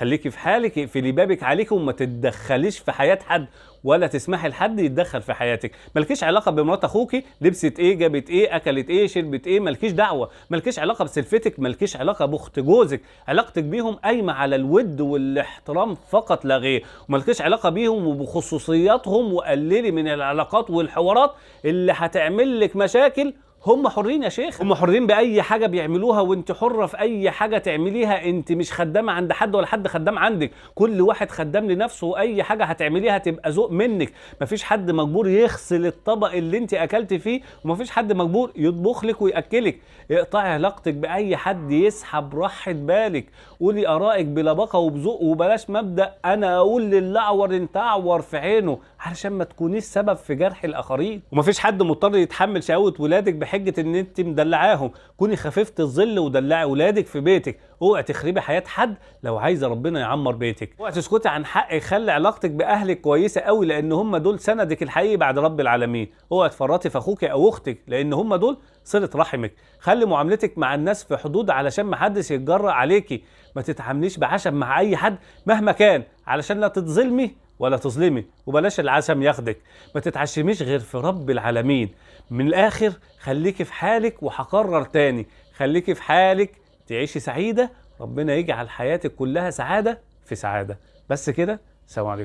خليكي في حالك، اقفلي بابك عليك وما تتدخليش في حياه حد، ولا تسمحي لحد يتدخل في حياتك. مالكيش علاقه بمرات اخوكي لبست ايه، جابت ايه، اكلت ايه، شربت ايه، مالكيش دعوه. مالكيش علاقه بسلفتك، مالكيش علاقه باخت جوزك. علاقتك بيهم قايمه على الود والاحترام فقط لا غير، ومالكيش علاقه بيهم وبخصوصياتهم. وقللي من العلاقات والحوارات اللي هتعمل لك مشاكل. هم حرين يا شيخ، هم حرين باي حاجه بيعملوها، وانت حره في اي حاجه تعمليها. انت مش خدامه عند حد ولا حد خدام عندك، كل واحد خدام لنفسه، واي حاجه هتعمليها تبقى ذوق منك. مفيش حد مجبور يغسل الطبق اللي انت اكلت فيه، ومفيش حد مجبور يطبخ لك وياكلك. اقطعي علاقتك باي حد يسحب راحه بالك. قولي ارائك بلباقه وبذوق، وبلاش مبدا انا اقول للاعور انت اعور في عينه، علشان ما تكونيش سبب في جرح الاخرين. ومفيش حد مضطر يتحمل شقاوه ولادك بحجه ان انت مدلعاهم. كوني خفيفه الظل ودلعي ولادك في بيتك. اوعي تخربي حياه حد لو عايزه ربنا يعمر بيتك. اوعي تسكتي عن حق يخلي علاقتك باهلك كويسه قوي، لان هم دول سندك الحقيقي بعد رب العالمين. اوعي تفرطي في اخوك او اختك، لان هم دول صله رحمك. خلي معاملتك مع الناس في حدود علشان ما حدش يتجرأ عليكي. ما تتعامليش بعشم مع اي حد مهما كان، علشان لا تتظلمي ولا تظلمي. وبلاش العشم ياخدك. ما تتعشميش غير في رب العالمين. من الاخر خليكي في حالك، وهكرر تاني خليكي في حالك تعيشي سعيدة. ربنا يجعل حياتك كلها سعادة في سعادة. بس كده، سلام عليكم.